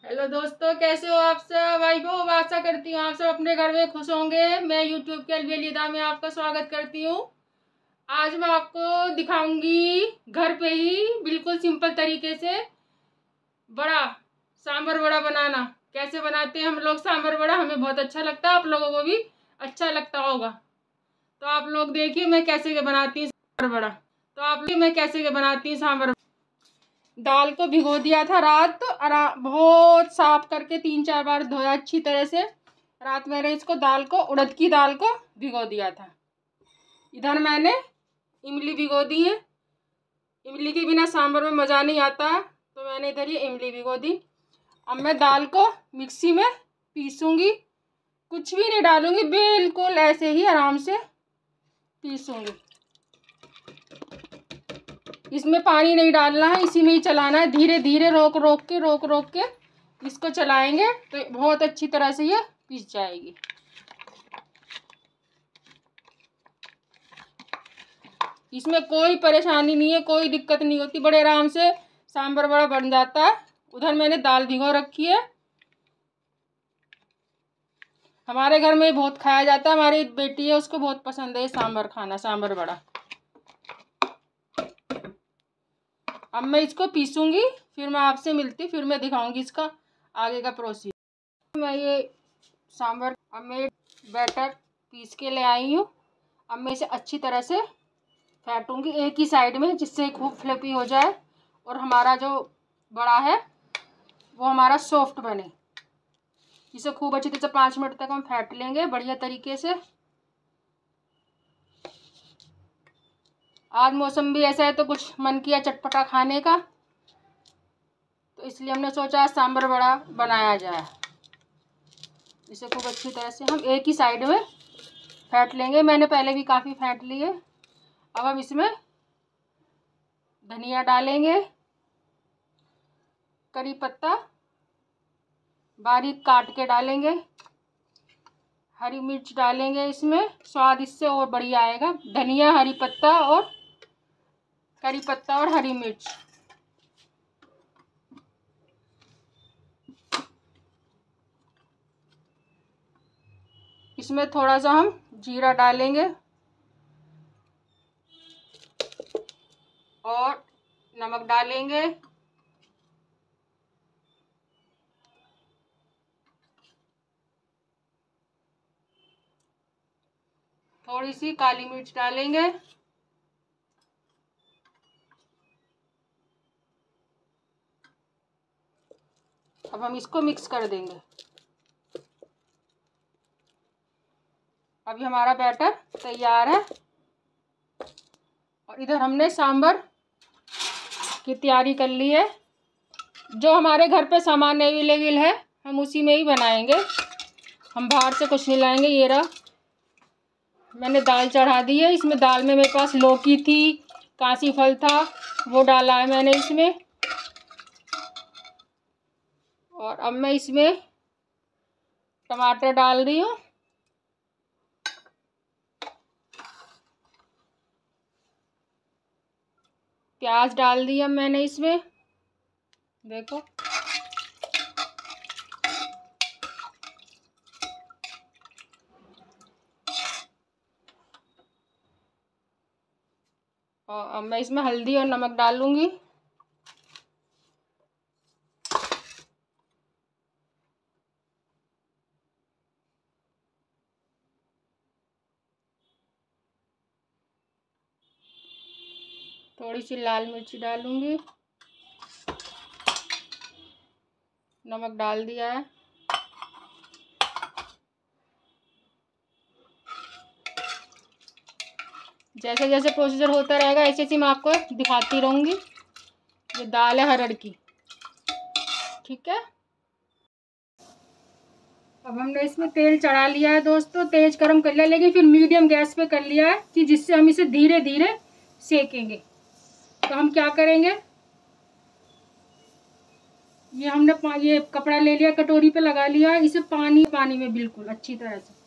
Hello दोस्तों, कैसे हो आप सब। आई होप आशा करती हूँ आप सब अपने घर में खुश होंगे। मैं यूट्यूब के अलविदा में आपका स्वागत करती हूँ। आज मैं आपको दिखाऊंगी घर पे ही बिल्कुल सिंपल तरीके से बड़ा सांभर वड़ा बनाना। कैसे बनाते हैं हम लोग सांभर वड़ा, हमें बहुत अच्छा लगता है, आप लोगों को भी अच्छा लगता होगा। तो आप लोग देखिए मैं कैसे बनाती हूँ सांभर वड़ा। दाल को भिगो दिया था रात, बहुत साफ करके 3-4 बार धोया अच्छी तरह से। रात मैंने इसको उड़द की दाल को भिगो दिया था। इधर मैंने इमली भिगो दी है। इमली के बिना सांभर में मज़ा नहीं आता, तो मैंने इधर ये इमली भिगो दी। अब मैं दाल को मिक्सी में पीसूँगी, कुछ भी नहीं डालूँगी, बिल्कुल ऐसे ही आराम से पीसूँगी। इसमें पानी नहीं डालना है, इसी में ही चलाना है, धीरे धीरे रोक रोक के इसको चलाएंगे तो बहुत अच्छी तरह से ये पीस जाएगी। इसमें कोई परेशानी नहीं है, कोई दिक्कत नहीं होती, बड़े आराम से सांभर बड़ा बन जाता है। उधर मैंने दाल भिगो रखी है। हमारे घर में बहुत खाया जाता है, हमारी बेटी है उसको बहुत पसंद है सांभर खाना, सांभर बड़ा। अब मैं इसको पीसूँगी, फिर मैं आपसे मिलती, फिर मैं दिखाऊंगी इसका आगे का प्रोसीजर। मैं ये सांभर अब मैं बैटर पीस के ले आई हूँ। अब मैं इसे अच्छी तरह से फेंटूँगी एक ही साइड में, जिससे खूब फ्लफी हो जाए और हमारा जो बड़ा है वो हमारा सॉफ्ट बने। इसे खूब अच्छी तरह से 5 मिनट तक हम फेंट लेंगे बढ़िया तरीके से। आज मौसम भी ऐसा है तो कुछ मन किया चटपटा खाने का, तो इसलिए हमने सोचा सांभर बड़ा बनाया जाए। इसे खूब अच्छी तरह से हम एक ही साइड में फेंट लेंगे। मैंने पहले भी काफ़ी फेंट लिए। अब हम इसमें धनिया डालेंगे, करी पत्ता बारीक काट के डालेंगे, हरी मिर्च डालेंगे, इसमें स्वाद इससे और बढ़िया आएगा। धनिया, हरी पत्ता और करी पत्ता और हरी मिर्च। इसमें थोड़ा सा हम जीरा डालेंगे और नमक डालेंगे। थोड़ी सी काली मिर्च डालेंगे। अब हम इसको मिक्स कर देंगे। अभी हमारा बैटर तैयार है और इधर हमने सांभर की तैयारी कर ली है। जो हमारे घर पे सामान अवेलेबल है हम उसी में ही बनाएंगे, हम बाहर से कुछ नहीं लाएंगे। ये रहा, मैंने दाल चढ़ा दी है। इसमें दाल में मेरे पास लौकी थी, कासी फल था, वो डाला है मैंने इसमें। और अब मैं इसमें टमाटर डाल रही हूँ, प्याज डाल दी अब मैंने इसमें, देखो। और अब मैं इसमें हल्दी और नमक डालूंगी। थोड़ी सी लाल मिर्ची डालूंगी, नमक डाल दिया है। जैसे जैसे प्रोसीजर होता रहेगा ऐसे ऐसे मैं आपको दिखाती रहूँगी। ये दाल है हरड़ की, ठीक है। अब हमने इसमें तेल चढ़ा लिया है दोस्तों, तेज गरम कर लिया, लेकिन फिर मीडियम गैस पे कर लिया है कि जिससे हम इसे धीरे धीरे सेकेंगे। तो हम क्या करेंगे, ये हमने ये कपड़ा ले लिया, कटोरी पे लगा लिया है, इसे पानी पानी में बिल्कुल अच्छी तरह से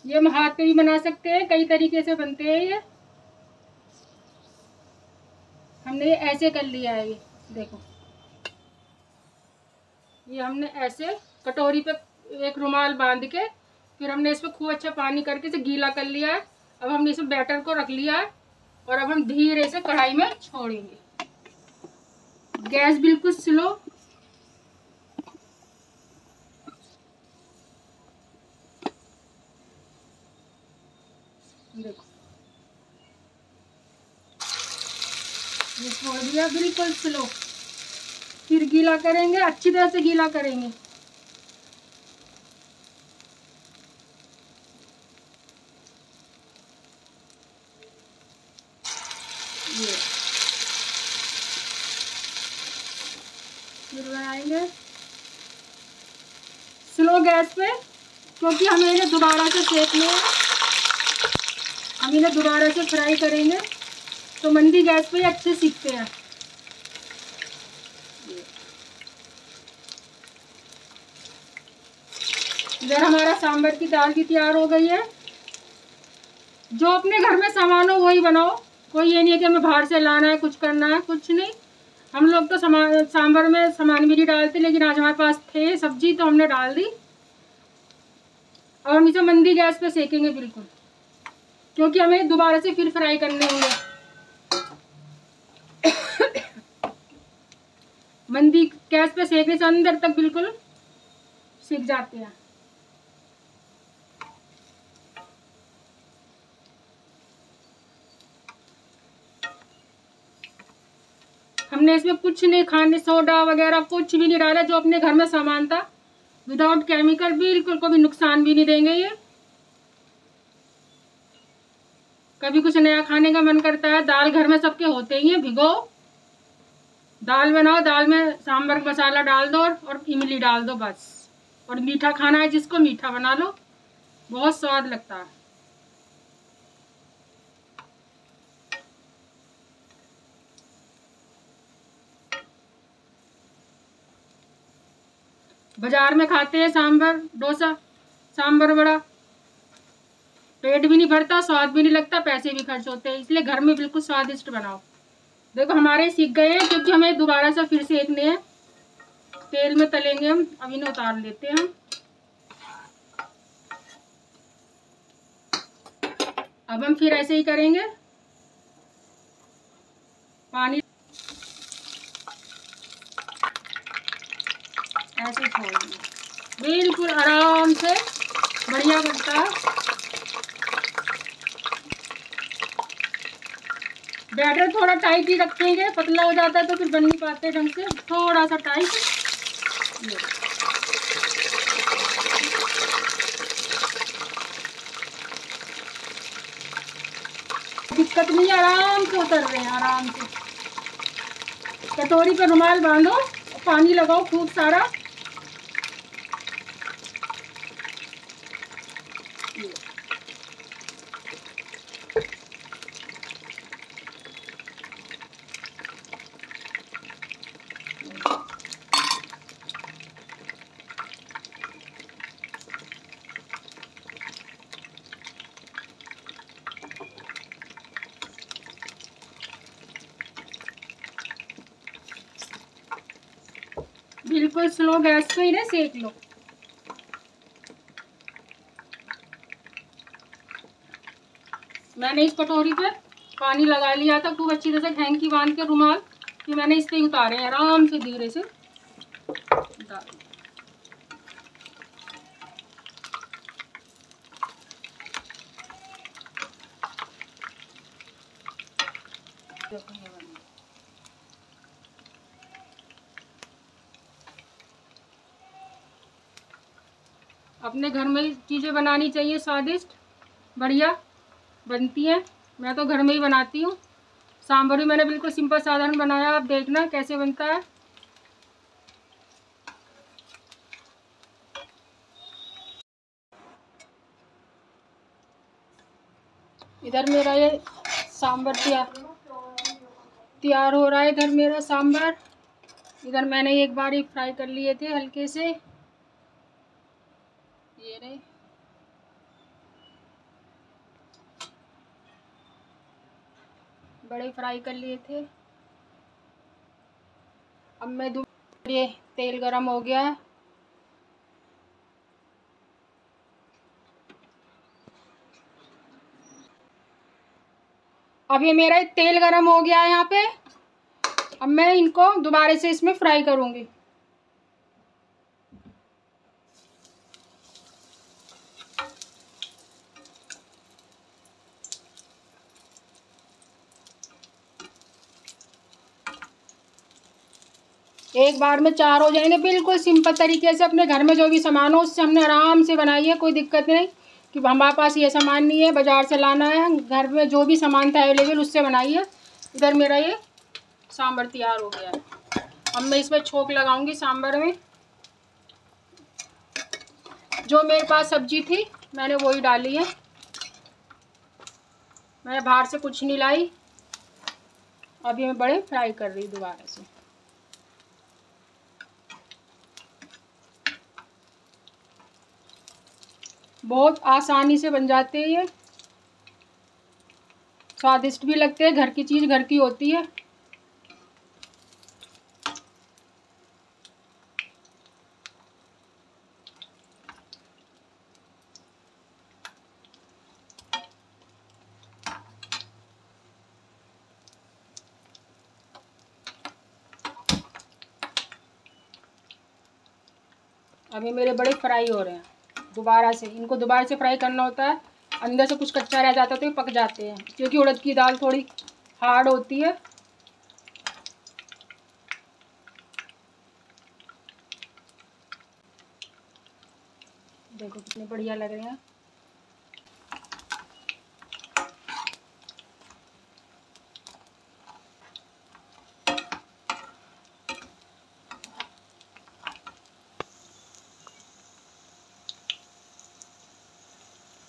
ये हम हाथ पे भी बना सकते हैं, कई तरीके से बनते हैं ये। हमने ये ऐसे कर लिया है, ये देखो, ये हमने ऐसे कटोरी पे एक रुमाल बांध के फिर हमने इसमें खूब अच्छा पानी करके इसे गीला कर लिया है। अब हमने इसमें बैटर को रख लिया है और अब हम धीरे से कढ़ाई में छोड़ेंगे। गैस बिल्कुल स्लो। देखो, ये छोड़ दिया बिल्कुल स्लो। फिर गीला करेंगे, अच्छी तरह से गीला करेंगे। ये फिर बनाएंगे स्लो गैस पे, क्योंकि हमें इन्हें दोबारा से सेकने हैं, हम इन्हें दोबारा से फ्राई करेंगे, तो मंदी गैस पे अच्छे सीखते हैं। इधर हमारा सांभर की दाल भी तैयार हो गई है। जो अपने घर में सामान हो वही बनाओ, कोई ये नहीं है कि हमें बाहर से लाना है, कुछ करना है, कुछ नहीं। हम लोग तो सांभर में सामान भी नहीं डालते, लेकिन आज हमारे पास थे सब्जी तो हमने डाल दी। और हम इसे मंदी गैस पे सेकेंगे बिल्कुल, क्योंकि हमें दोबारा से फिर फ्राई करने होंगे। मंदी गैस पे सेकने से अंदर तक बिल्कुल सीख जाते हैं। हमने इसमें कुछ नहीं, खाने सोडा वगैरह कुछ भी नहीं डाला, जो अपने घर में सामान था, विदाउट केमिकल, बिल्कुल कोई नुकसान भी नहीं देंगे ये। कभी कुछ नया खाने का मन करता है, दाल घर में सबके होते ही है, भिगो दाल बनाओ, दाल में सांभर मसाला डाल दो और इमली डाल दो बस। और मीठा खाना है जिसको, मीठा बना लो, बहुत स्वाद लगता है। बाजार में खाते हैं सांभर डोसा, सांभर वड़ा, पेट भी नहीं भरता, स्वाद भी नहीं लगता, पैसे भी खर्च होते हैं। इसलिए घर में बिल्कुल स्वादिष्ट बनाओ। देखो हमारे सीख गए हैं, क्योंकि हमें दोबारा से फिर सेकने हैं, तेल में तलेंगे हम। अब इन्हें उतार लेते हैं हम। अब हम फिर ऐसे ही करेंगे, पानी ऐसे छोड़ेंगे, बिल्कुल आराम से, बढ़िया बनता है। बैटर थोड़ा टाइट ही रखेंगे, पतला हो जाता है तो फिर बन नहीं पाते ढंग से, थोड़ा सा टाइट। दिक्कत नहीं, आराम से उतर रहे हैं, आराम से। कटोरी पर रुमाल बांधो, पानी लगाओ खूब सारा। बिल्कुल स्लो गैस पे इन्हें सेक लो। मैंने इस कटोरी पे पानी लगा लिया था खूब अच्छी तरह से, हैंकी बांध के रुमाल, फिर मैंने इस पे उतारे हैं, आराम से धीरे से उतार। अपने घर में चीज़ें बनानी चाहिए, स्वादिष्ट बढ़िया बनती हैं। मैं तो घर में ही बनाती हूँ। सांभर भी मैंने बिल्कुल सिंपल साधारण बनाया, आप देखना कैसे बनता है। इधर मेरा ये सांभर तैयार हो रहा है। इधर मेरा सांभर, इधर मैंने एक बार ही फ्राई कर लिए थे हल्के से, ये रहे। बड़े फ्राई कर लिए थे। अब मैं ये तेल गरम हो गया है। अब ये मेरा तेल गरम हो गया है यहाँ पे। अब मैं इनको दोबारा से इसमें फ्राई करूँगी। एक बार में 4 हो जाएंगे। बिल्कुल सिंपल तरीके से अपने घर में जो भी सामान हो उससे हमने आराम से बनाई है। कोई दिक्कत नहीं कि हमारे पास ये सामान नहीं है, बाज़ार से लाना है। घर में जो भी सामान था अवेलेबल उससे बनाई है। इधर मेरा ये सांभर तैयार हो गया है। अब मैं इसमें छोंक लगाऊंगी सांभर में। जो मेरे पास सब्जी थी मैंने वही डाली है। मैं बाहर से कुछ नहीं लाई। अभी मैं बड़े फ्राई कर रही दोबारा से। बहुत आसानी से बन जाते हैं ये, स्वादिष्ट भी लगते हैं। घर की चीज़ घर की होती है। अभी मेरे बड़े फ्राई हो रहे हैं। दोबारा से इनको दोबारा से फ्राई करना होता है। अंदर से कुछ कच्चा रह जाता है तो ये पक जाते हैं, क्योंकि उड़द की दाल थोड़ी हार्ड होती है। देखो कितने बढ़िया लग रहे हैं।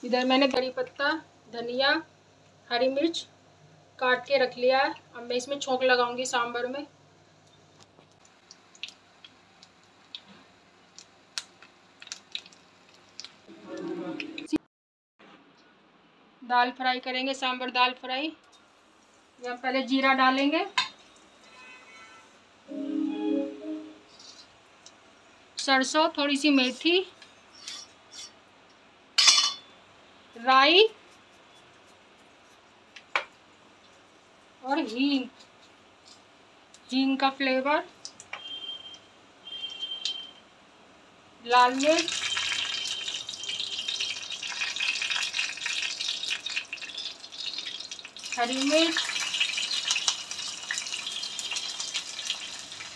इधर मैंने करी पत्ता, धनिया, हरी मिर्च काट के रख लिया है। अब मैं इसमें छोंक लगाऊंगी सांभर में। दाल फ्राई करेंगे, सांभर दाल फ्राई। या पहले जीरा डालेंगे, सरसों, थोड़ी सी मेथी, राई और हींग। हींग का फ्लेवर, लाल मिर्च, हरी मिर्च,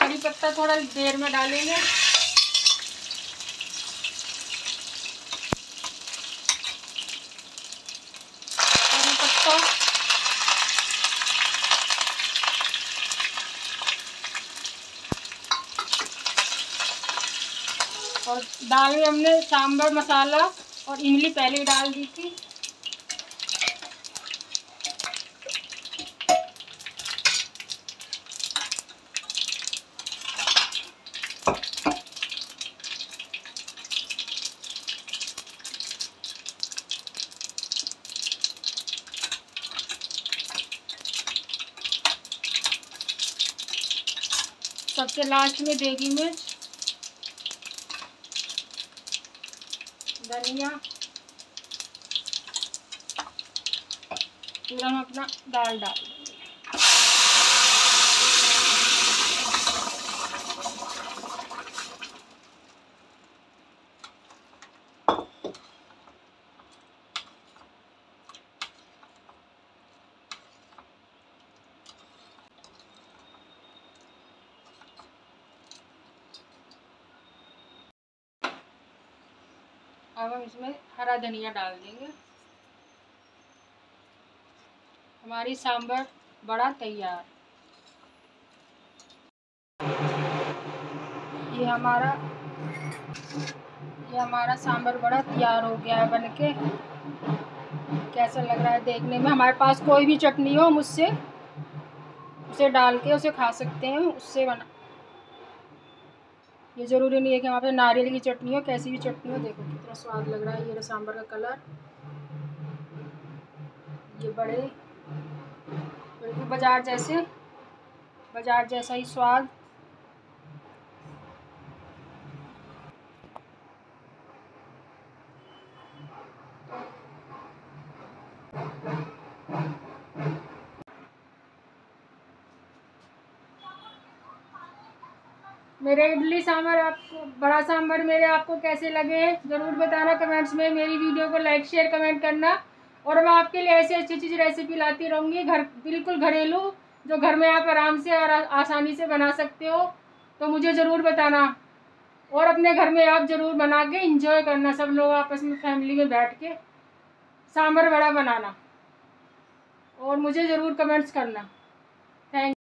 करी पत्ता थोड़ा देर में डालेंगे। करी पत्ता और दाल में हमने सांभर मसाला और इमली पहले ही डाल दी थी। सबसे लास्ट में देगी मिर्च, धनिया। पूरा हम अपना दाल डाल देंगे। अब हम इसमें हरा धनिया डाल देंगे। हमारी सांभर बड़ा तैयार। ये हमारा सांभर बड़ा तैयार हो गया है बनके। कैसा लग रहा है देखने में। हमारे पास कोई भी चटनी हो हम उससे उसे डाल के उसे खा सकते हैं। उससे बना, ये ज़रूरी नहीं है कि हमारे पास नारियल की चटनी हो, कैसी भी चटनी हो। देखो कितना स्वाद लग रहा है। ये सांभर का कलर, ये बड़े बाजार जैसा ही स्वाद। मेरे इडली सांभर बड़ा सांभर मेरे आपको कैसे लगे ज़रूर बताना कमेंट्स में। मेरी वीडियो को लाइक शेयर कमेंट करना, और मैं आपके लिए ऐसी अच्छी अच्छी रेसिपी लाती रहूँगी, बिल्कुल घरेलू, जो घर में आप आराम से और आसानी से बना सकते हो। तो मुझे ज़रूर बताना, और अपने घर में आप ज़रूर बना के इंजॉय करना, सब लोग आपस में फैमिली में बैठ के सांभर वड़ा बनाना, और मुझे ज़रूर कमेंट्स करना। थैंक